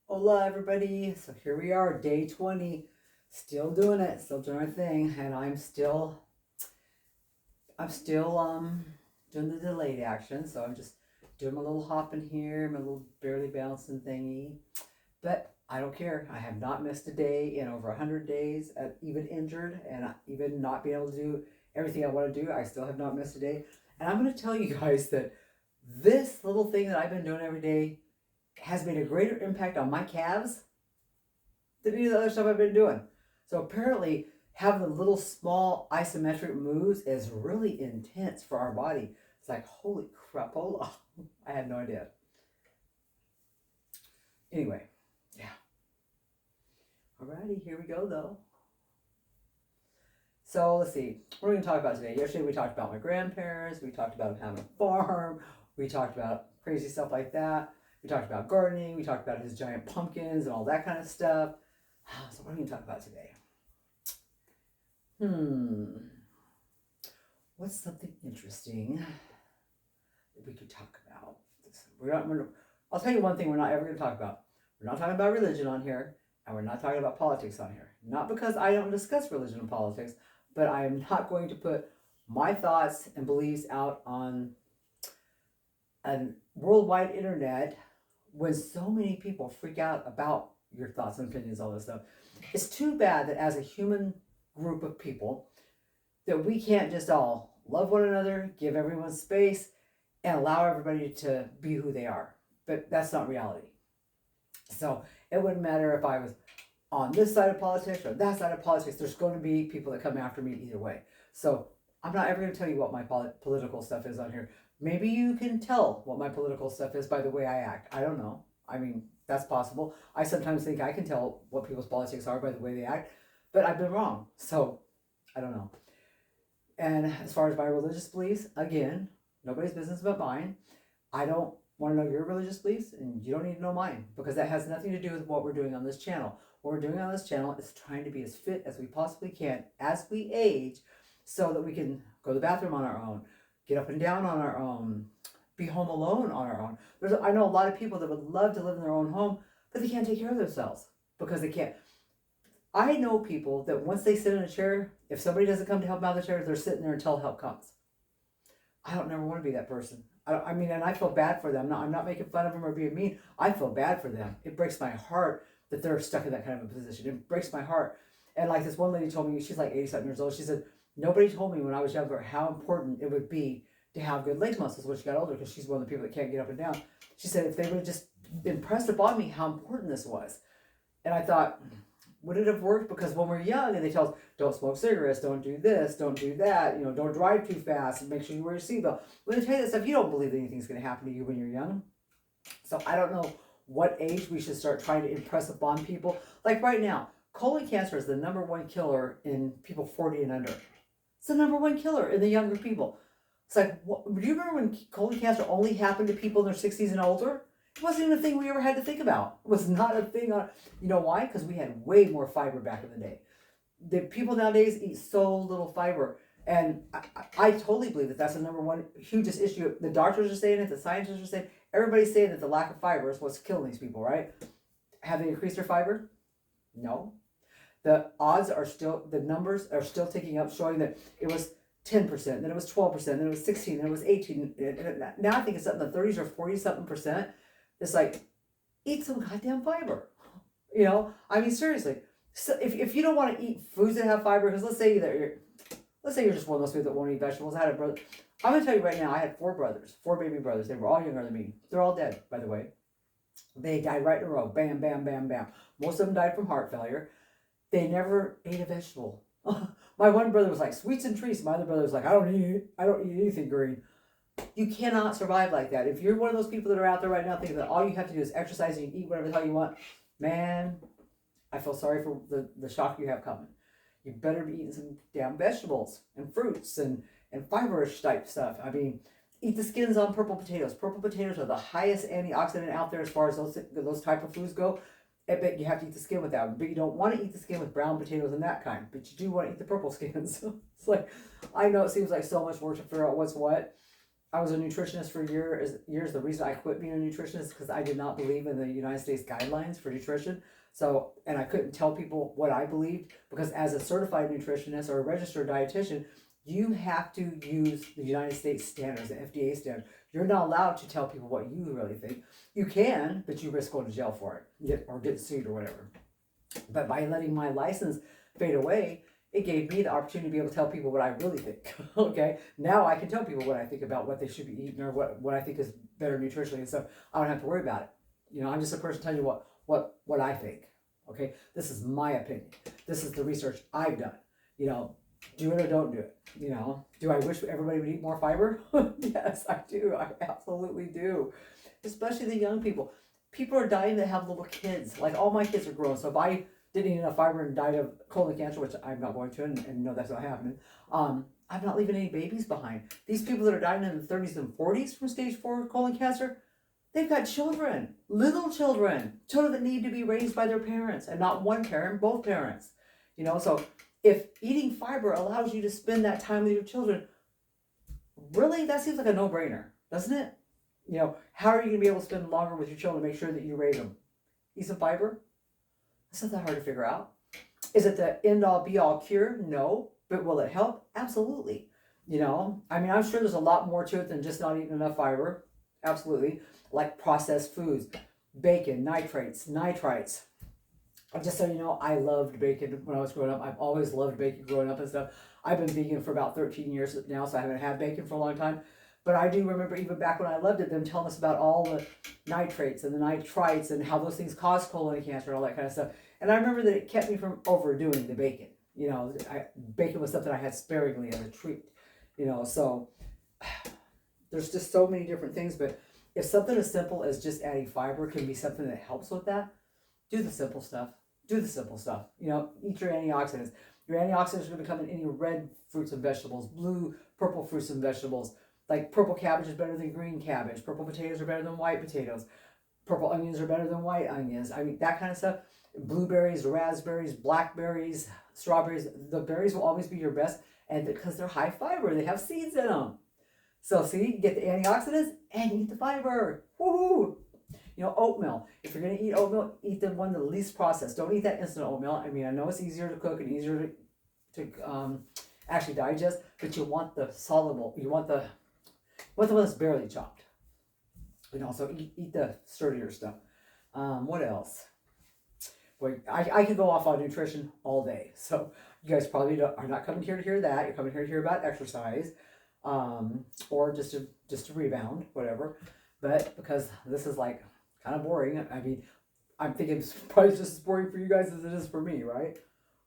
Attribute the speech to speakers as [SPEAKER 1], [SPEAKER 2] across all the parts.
[SPEAKER 1] Hola, everybody. So here we are, day 20. Still doing it, still doing our thing, and I'm still doing the delayed action. So I'm just doing my little hop in here, my little barely bouncing thingy. But I don't care. I have not missed a day in over 100 days, even injured and even not being able to do everything I want to do. I still have not missed a day. And I'm going to tell you guys that this little thing that I've been doing every day has made a greater impact on my calves than any of the other stuff I've been doing. So apparently, having the little small isometric moves is really intense for our body. It's like, holy crapola. I had no idea. Anyway, yeah. Alrighty, here we go though. So let's see. What are we going to talk about today? Yesterday we talked about my grandparents. We talked about having a farm. We talked about crazy stuff like that. We talked about gardening. We talked about his giant pumpkins and all that kind of stuff. So what are we going to talk about today? Hmm. What's something interesting that we could talk about? I'll tell you one thing we're not ever going to talk about. We're not talking about religion on here, and we're not talking about politics on here. Not because I don't discuss religion and politics, but I am not going to put my thoughts and beliefs out on a worldwide internet when so many people freak out about your thoughts and opinions, all this stuff. It's too bad that as a human group of people, that we can't just all love one another, give everyone space, and allow everybody to be who they are. But that's not reality. So it wouldn't matter if I was on this side of politics or that side of politics. There's going to be people that come after me either way. So I'm not ever going to tell you what my political stuff is on here. Maybe you can tell what my political stuff is by the way I act. I don't know. I mean, that's possible. I sometimes think I can tell what people's politics are by the way they act, but I've been wrong. So I don't know. And as far as my religious beliefs, again, nobody's business but mine. I don't want to know your religious beliefs, and you don't need to know mine because that has nothing to do with what we're doing on this channel. What we're doing on this channel is trying to be as fit as we possibly can as we age so that we can go to the bathroom on our own, get up and down on our own, be home alone on our own. I know a lot of people that would love to live in their own home, but they can't take care of themselves because they can't. I know people that once they sit in a chair, if somebody doesn't come to help them out of the chair, they're sitting there until help comes. I don't never want to be that person. I mean, and I feel bad for them. I'm not making fun of them or being mean. I feel bad for them. It breaks my heart that they're stuck in that kind of a position. It breaks my heart. And like this one lady told me, she's like 80 something years old. She said, nobody told me when I was younger how important it would be to have good leg muscles when she got older because she's one of the people that can't get up and down. She said, if they would have just impressed upon me how important this was. And I thought, would it have worked? Because when we're young and they tell us, don't smoke cigarettes, don't do this, don't do that, don't drive too fast, and make sure you wear your seatbelt. When they tell you that stuff, you don't believe that anything's going to happen to you when you're young. So I don't know what age we should start trying to impress upon people. Like right now, colon cancer is the number one killer in people 40 and under. It's the number one killer in the younger people. It's like, do you remember when colon cancer only happened to people in their 60s and older? It wasn't even a thing we ever had to think about. It was not a thing on, you know why? Because we had way more fiber back in the day. The people nowadays eat so little fiber. And I totally believe that that's the number one hugest issue. The doctors are saying it, the scientists are saying, everybody's saying that the lack of fiber is what's killing these people, right? Have they increased their fiber? No. The odds are still, the numbers are still ticking up, showing that it was 10%, then it was 12%, then it was 16, then it was 18. Now I think it's up in the 30s or 40 something percent. It's like, eat some goddamn fiber. I mean, seriously. So if you don't want to eat foods that have fiber, because let's say you're just one of those people that won't eat vegetables. I had a brother. I'm gonna tell you right now, I had four brothers, four baby brothers. They were all younger than me. They're all dead, by the way. They died right in a row. Bam, bam, bam, bam. Most of them died from heart failure. They never ate a vegetable. My one brother was like sweets and treats. My other brother was like, I don't eat anything green. You cannot survive like that. If you're one of those people that are out there right now thinking that all you have to do is exercise and eat whatever the hell you want, man, I feel sorry for the shock you have coming. You better be eating some damn vegetables and fruits and fiber-ish type stuff. I mean, eat the skins on purple potatoes. Purple potatoes are the highest antioxidant out there as far as those type of foods go. But you have to eat the skin with that. But you don't want to eat the skin with brown potatoes and that kind. But you do want to eat the purple skins. It's like, I know it seems like so much work to figure out what's what. I was a nutritionist for years. The reason I quit being a nutritionist is because I did not believe in the United States guidelines for nutrition. So, and I couldn't tell people what I believed because as a certified nutritionist or a registered dietitian, you have to use the United States standards, the FDA standards. You're not allowed to tell people what you really think. You can, but you risk going to jail for it or getting sued or whatever. But by letting my license fade away, it gave me the opportunity to be able to tell people what I really think. Okay, now I can tell people what I think about what they should be eating or what I think is better nutritionally, and so I don't have to worry about it. You know, I'm just a person telling you what I think. Okay, this is my opinion. This is the research I've done. You know, do it or don't do it. You know, do I wish everybody would eat more fiber? Yes, I do. I absolutely do. Especially the young people. People are dying that have little kids. Like all my kids are grown. So if I didn't eat enough fiber and died of colon cancer, which I'm not going to, and no, that's not happening, I'm not leaving any babies behind. These people that are dying in the 30s and 40s from stage 4 colon cancer, they've got children, little children that need to be raised by their parents, and not one parent, both parents. You know, so if eating fiber allows you to spend that time with your children, really, that seems like a no-brainer, doesn't it? You know, how are you going to be able to spend longer with your children to make sure that you raise them? Eat some fiber? That's not that hard to figure out. Is it the end-all be-all cure? No. But will it help? Absolutely. You know, I mean, I'm sure there's a lot more to it than just not eating enough fiber. Absolutely. Like processed foods, bacon, nitrites. Just so you know, I loved bacon when I was growing up. I've always loved bacon growing up and stuff. I've been vegan for about 13 years now, so I haven't had bacon for a long time. But I do remember even back when I loved it, them telling us about all the nitrates and the nitrites and how those things cause colon cancer and all that kind of stuff. And I remember that it kept me from overdoing the bacon. You know, bacon was something I had sparingly as a treat. You know, so there's just so many different things. But if something as simple as just adding fiber can be something that helps with that, do the simple stuff. Do the simple stuff. You know, eat your antioxidants. Your antioxidants are going to come in any red fruits and vegetables, blue, purple fruits and vegetables. Like purple cabbage is better than green cabbage. Purple potatoes are better than white potatoes. Purple onions are better than white onions. I mean, that kind of stuff. Blueberries, raspberries, blackberries, strawberries. The berries will always be your best, and because they're high fiber, they have seeds in them. So see, get the antioxidants and eat the fiber. Woohoo! You know, oatmeal. If you're going to eat oatmeal, eat the one the least processed. Don't eat that instant oatmeal. I mean, I know it's easier to cook and easier to actually digest, but you want the soluble. You want the one that's barely chopped. And also eat the sturdier stuff. What else? Boy, I could go off on nutrition all day. So you guys probably are not coming here to hear that. You're coming here to hear about exercise, or just to rebound, whatever. But because this is like kind of boring. I mean, I'm thinking it's probably just as boring for you guys as it is for me, right?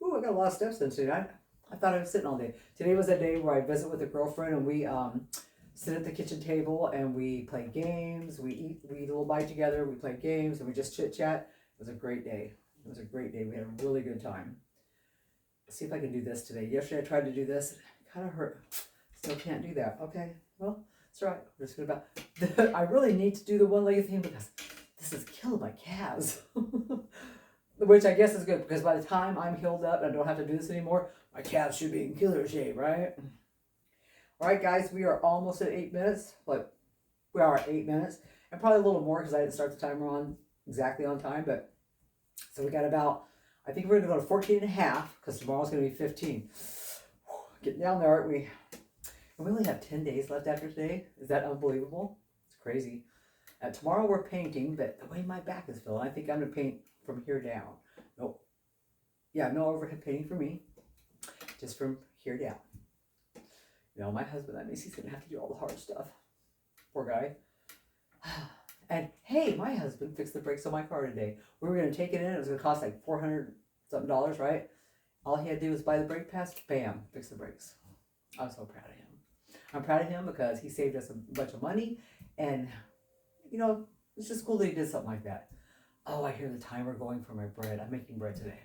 [SPEAKER 1] Ooh, I got a lot of steps in today. I thought I was sitting all day. Today was a day where I visit with a girlfriend and we sit at the kitchen table and we play games. We eat a little bite together. We play games and we just chit chat. It was a great day. It was a great day. We had a really good time. Let's see if I can do this today. Yesterday I tried to do this. It kind of hurt. Still can't do that. Okay, well, it's all right. We're just gonna I really need to do the one-legged thing because this is killing my calves. Which I guess is good because by the time I'm healed up and I don't have to do this anymore, my calves should be in killer shape, right? All right, guys, we are almost at 8 minutes. But we are at 8 minutes and probably a little more because I didn't start the timer on exactly on time. But so we got about, I think we're going to go to 14 and a half because tomorrow's going to be 15. Getting down there, aren't we? And we only have 10 days left after today. Is that unbelievable? It's crazy. Tomorrow we're painting, but the way my back is feeling, I think I'm going to paint from here down. Nope. Yeah, no overhead painting for me. Just from here down. You know, my husband, that means he's going to have to do all the hard stuff. Poor guy. And hey, my husband fixed the brakes on my car today. We were going to take it in. It was going to cost like $400 something, right? All he had to do was buy the brake pads. Bam, fix the brakes. I'm so proud of him. I'm proud of him because he saved us a bunch of money. And, you know, it's just cool that he did something like that. Oh, I hear the timer going for my bread. I'm making bread today.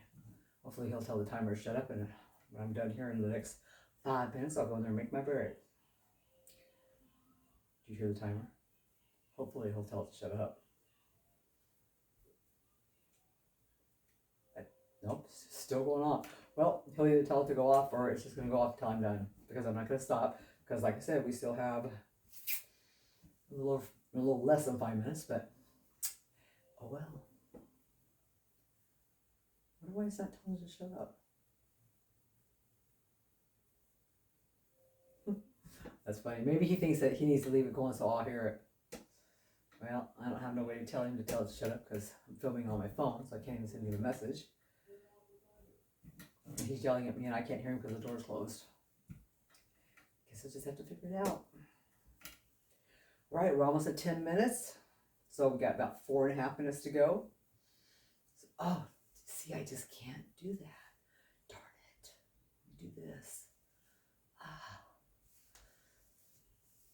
[SPEAKER 1] Hopefully he'll tell the timer to shut up. And when I'm done here in the next 5 minutes, I'll go in there and make my bread. Do you hear the timer? Hopefully he'll tell it to shut up. Nope, it's still going on. Well, he'll either tell it to go off or it's just going to go off until I'm done. Because I'm not going to stop. Because like I said, we still have a little less than 5 minutes, but oh well. I wonder why it's not telling me to shut up. That's funny. Maybe he thinks that he needs to leave it going so I'll hear it. Well, I don't have no way to tell him to tell it to shut up because I'm filming on my phone, so I can't even send him a message. And he's yelling at me and I can't hear him because the door's closed. Guess I just have to figure it out. Right, we're almost at 10 minutes. So we've got about 4.5 minutes to go. So, oh, see, I just can't do that. Darn it. Do this.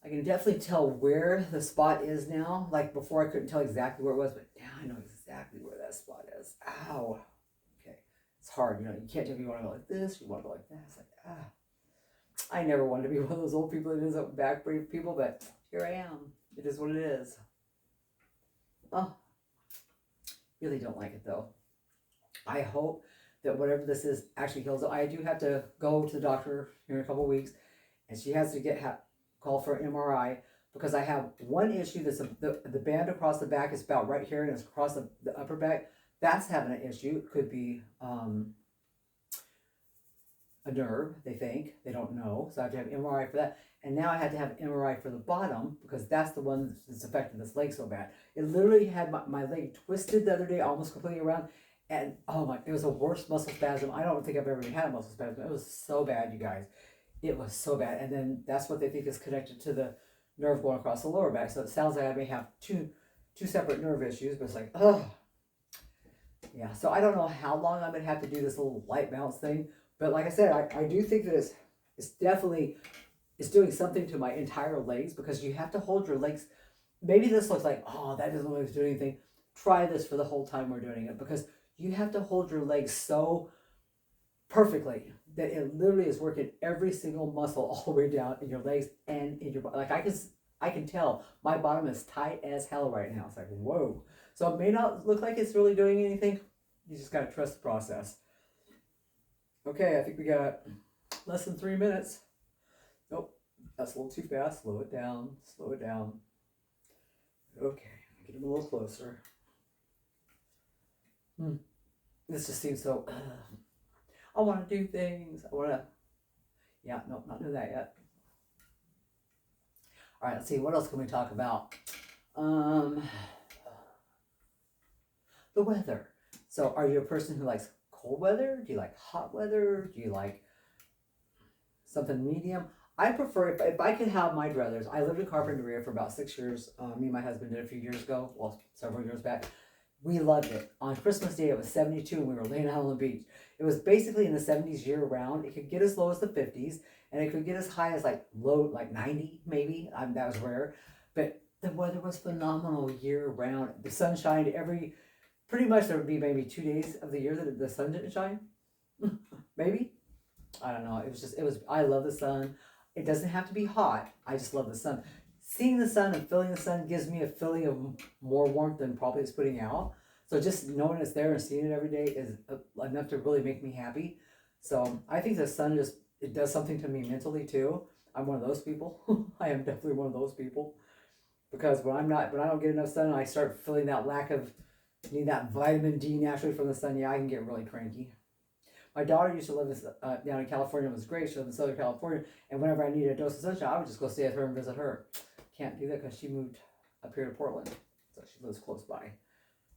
[SPEAKER 1] I can definitely tell where the spot is now. Like before I couldn't tell exactly where it was, but now I know exactly where that spot is. Ow. Okay. It's hard, you know, you can't tell if you want to go like this, you want to go like that. It's like, I never wanted to be one of those old people that ends up back people, but here I am. It is what it is. Oh, really don't like it though. I hope that whatever this is actually heals. I do have to go to the doctor here in a couple of weeks, and she has to call for an MRI because I have one issue that's the band across the back is about right here and it's across the upper back. That's having an issue. It could be a nerve, they think. They don't know. So I have to have MRI for that. And now I had to have an MRI for the bottom because that's the one that's affecting this leg so bad. It literally had my leg twisted the other day, almost completely around. And oh my, it was the worst muscle spasm. I don't think I've ever had a muscle spasm. It was so bad, you guys. It was so bad. And then that's what they think is connected to the nerve going across the lower back. So it sounds like I may have two separate nerve issues, but it's like, oh. Yeah, so I don't know how long I'm going to have to do this little light bounce thing. But like I said, I do think that it's definitely, it's doing something to my entire legs because you have to hold your legs. Maybe this looks like, oh, that doesn't look like it's doing anything. Try this for the whole time we're doing it because you have to hold your legs so perfectly that it literally is working every single muscle all the way down in your legs and in your body. Like I can tell my bottom is tight as hell right now. It's like, whoa. So it may not look like it's really doing anything. You just got to trust the process. Okay, I think we got less than 3 minutes. Nope, that's a little too fast. Slow it down, slow it down. Okay, get him a little closer. This just seems so, I want to do things. I want to, yeah, nope, not do that yet. All right, let's see, what else can we talk about? The weather. So are you a person who likes cold weather? Do you like hot weather? Do you like something medium? I prefer, if I could have my druthers, I lived in Carpinteria for about 6 years. Me and my husband did a few years ago, well, several years back. We loved it. On Christmas Day, it was 72 and we were laying out on the beach. It was basically in the 70s year round. It could get as low as the 50s and it could get as high as like 90 maybe. That was rare. But the weather was phenomenal year round. The sun shined pretty much there would be maybe 2 days of the year that the sun didn't shine. Maybe. I don't know. I love the sun. It doesn't have to be hot. I just love the sun. Seeing the sun and feeling the sun gives me a feeling of more warmth than probably it's putting out. So just knowing it's there and seeing it every day is enough to really make me happy. So I think the sun it does something to me mentally too. I'm one of those people. I am definitely one of those people. Because when I don't get enough sun, I start feeling that lack of need that vitamin D naturally from the sun. Yeah, I can get really cranky. My daughter used to live down in California. It was great. She lived in Southern California. And whenever I needed a dose of sunshine, I would just go stay with her and visit her. Can't do that because she moved up here to Portland. So she lives close by,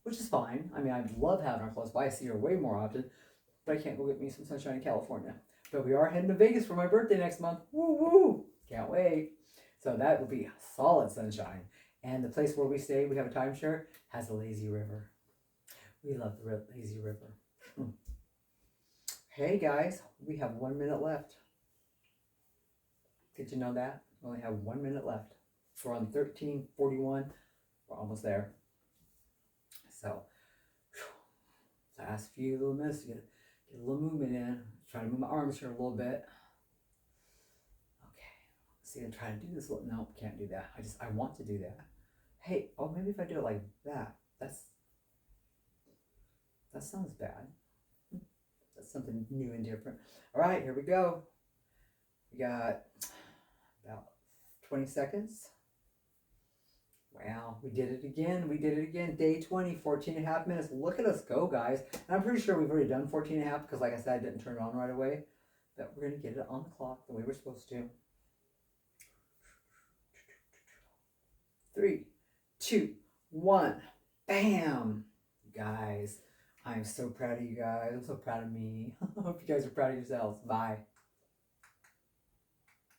[SPEAKER 1] which is fine. I mean, I love having her close by. I see her way more often. But I can't go get me some sunshine in California. But we are heading to Vegas for my birthday next month. Woo woo! Can't wait. So that will be solid sunshine. And the place where we stay, we have a timeshare, has a lazy river. We love the lazy river. Hey guys, we have 1 minute left. Did you know that? We only have 1 minute left. We're on 13:41. We're almost there. So, last few little minutes to get a little movement in. Trying to move my arms here a little bit. Okay. See, I'm trying to do this. No, can't do that. I want to do that. Hey, maybe if I do it like that. That sounds bad. That's something new and different. All right, here we go. We got about 20 seconds. Wow, we did it again. We did it again. Day 20, 14 and a half minutes. Look at us go, guys. And I'm pretty sure we've already done 14 and a half because, like I said, I didn't turn it on right away. But we're going to get it on the clock the way we're supposed to. 3, 2, 1. Bam! Guys, I'm so proud of you guys. I'm so proud of me. I hope you guys are proud of yourselves. Bye.